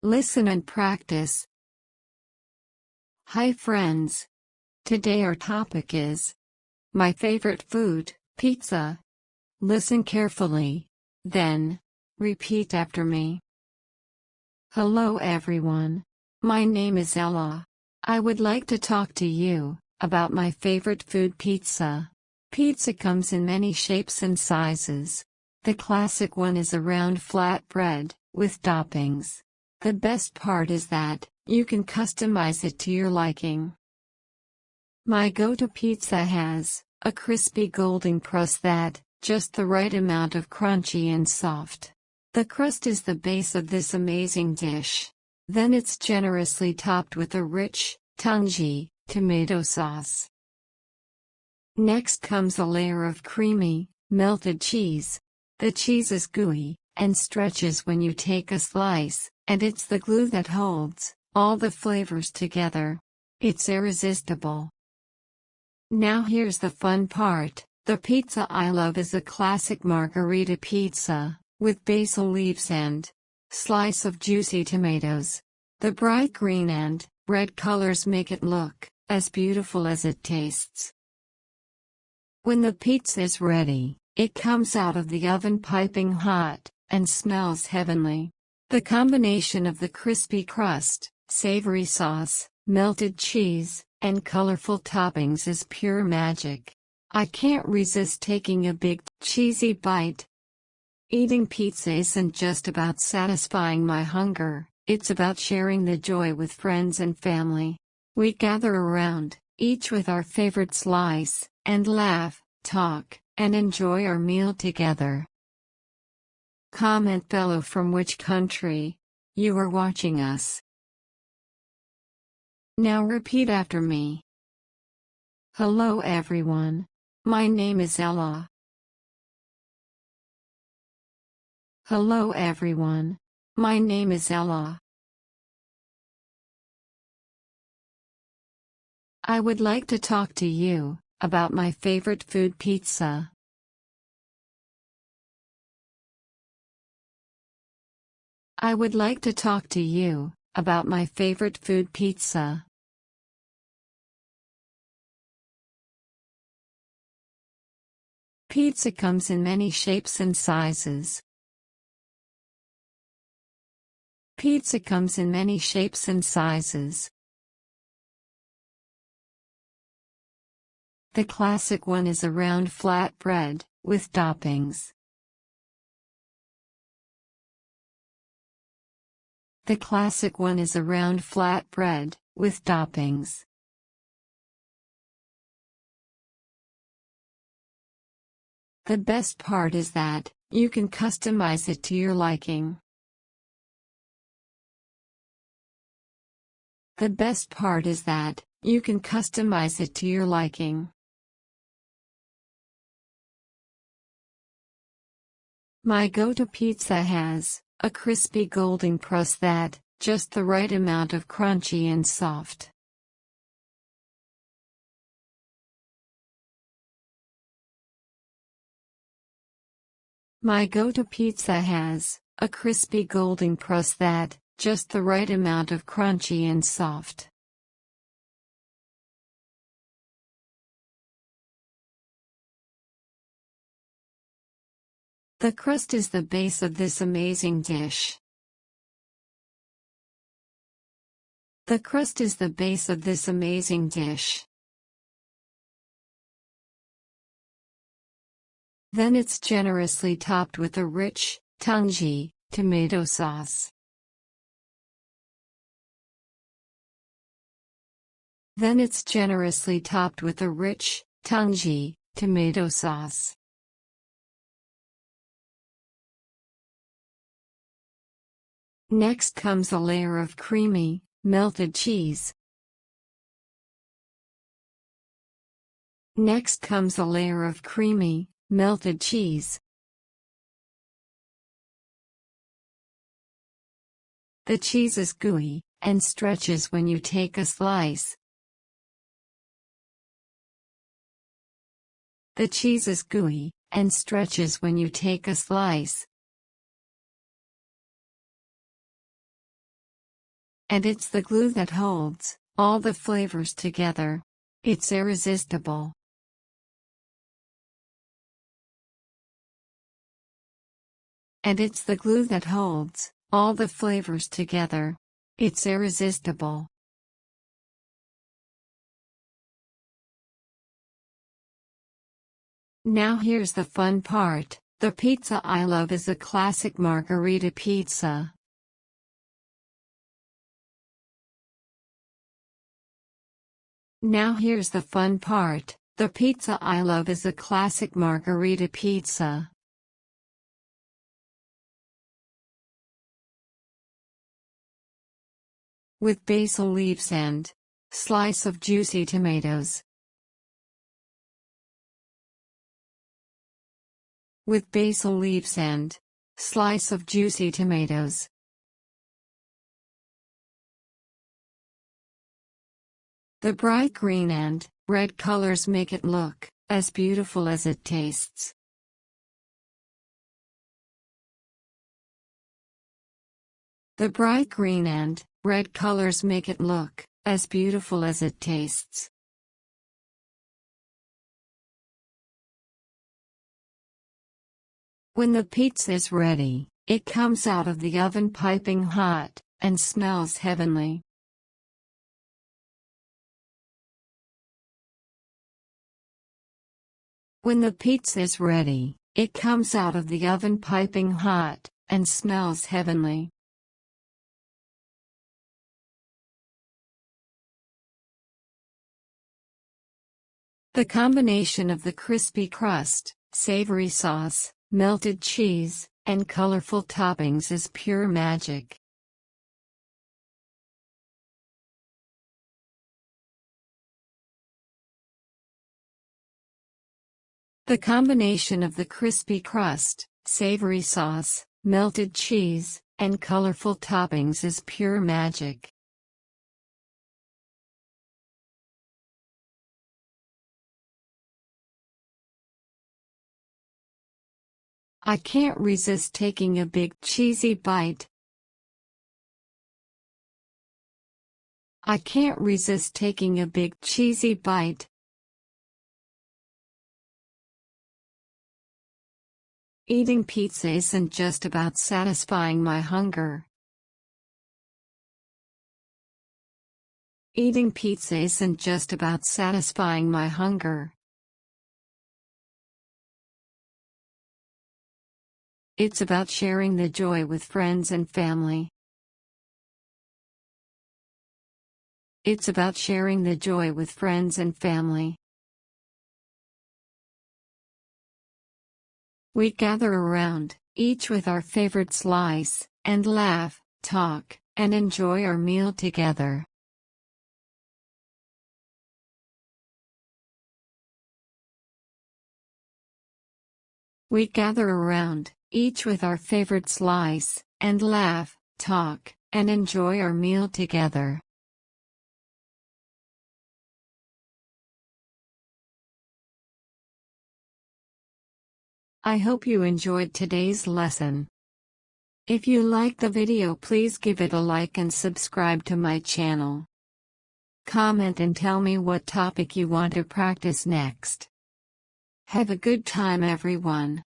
Listen and practice. Hi friends. Today our topic is my favorite food, pizza. Listen carefully. Then, repeat after me. Hello everyone. My name is Ella. I would like to talk to you about my favorite food, pizza. Pizza comes in many shapes and sizes. The classic one is a round flat bread with toppings. The best part is that you can customize it to your liking. My go-to pizza has a crispy golden crust that just the right amount of crunchy and soft. The crust is the base of this amazing dish. Then it's generously topped with a rich, tangy tomato sauce. Next comes a layer of creamy, melted cheese. The cheese is gooey and stretches when you take a slice, and it's the glue that holds all the flavors together. It's irresistible. Now here's the fun part. The pizza I love is a classic margherita pizza, with basil leaves and slice of juicy tomatoes. The bright green and red colors make it look as beautiful as it tastes. When the pizza is ready, it comes out of the oven piping hot and smells heavenly. The combination of the crispy crust, savory sauce, melted cheese, and colorful toppings is pure magic. I can't resist taking a big, cheesy bite. Eating pizza isn't just about satisfying my hunger, it's about sharing the joy with friends and family. We gather around, each with our favorite slice, and laugh, talk, and enjoy our meal together. Comment below from which country you are watching us. Now repeat after me. Hello everyone. My name is Ella. Hello everyone. My name is Ella. I would like to talk to you about my favorite food, pizza. I would like to talk to you about my favorite food, pizza. Pizza comes in many shapes and sizes. Pizza comes in many shapes and sizes. The classic one is a round flat bread with toppings. The classic one is a round flat bread with toppings. The best part is that you can customize it to your liking. The best part is that you can customize it to your liking. My go-to pizza has a crispy golden crust that just the right amount of crunchy and soft. My go-to pizza has a crispy golden crust that just the right amount of crunchy and soft. The crust is the base of this amazing dish. The crust is the base of this amazing dish. Then it's generously topped with a rich, tangy tomato sauce. Then it's generously topped with a rich, tangy tomato sauce. Next comes a layer of creamy, melted cheese. Next comes a layer of creamy, melted cheese. The cheese is gooey and stretches when you take a slice. The cheese is gooey and stretches when you take a slice. And it's the glue that holds all the flavors together. It's irresistible. And it's the glue that holds all the flavors together. It's irresistible. Now here's the fun part. The pizza I love is a classic margherita pizza. Now here's the fun part. The pizza I love is a classic margherita pizza. With basil leaves and slice of juicy tomatoes. With basil leaves and slice of juicy tomatoes. The bright green and red colors make it look as beautiful as it tastes. The bright green and red colors make it look as beautiful as it tastes. When the pizza is ready, it comes out of the oven piping hot and smells heavenly. When the pizza is ready, it comes out of the oven piping hot and smells heavenly. The combination of the crispy crust, savory sauce, melted cheese, and colorful toppings is pure magic. The combination of the crispy crust, savory sauce, melted cheese, and colorful toppings is pure magic. I can't resist taking a big cheesy bite. I can't resist taking a big cheesy bite. Eating pizza isn't just about satisfying my hunger. Eating pizza isn't just about satisfying my hunger. It's about sharing the joy with friends and family. It's about sharing the joy with friends and family. We gather around, each with our favorite slice, and laugh, talk, and enjoy our meal together. We gather around, each with our favorite slice, and laugh, talk, and enjoy our meal together. I hope you enjoyed today's lesson. If you liked the video, please give it a like and subscribe to my channel. Comment and tell me what topic you want to practice next. Have a good time, everyone.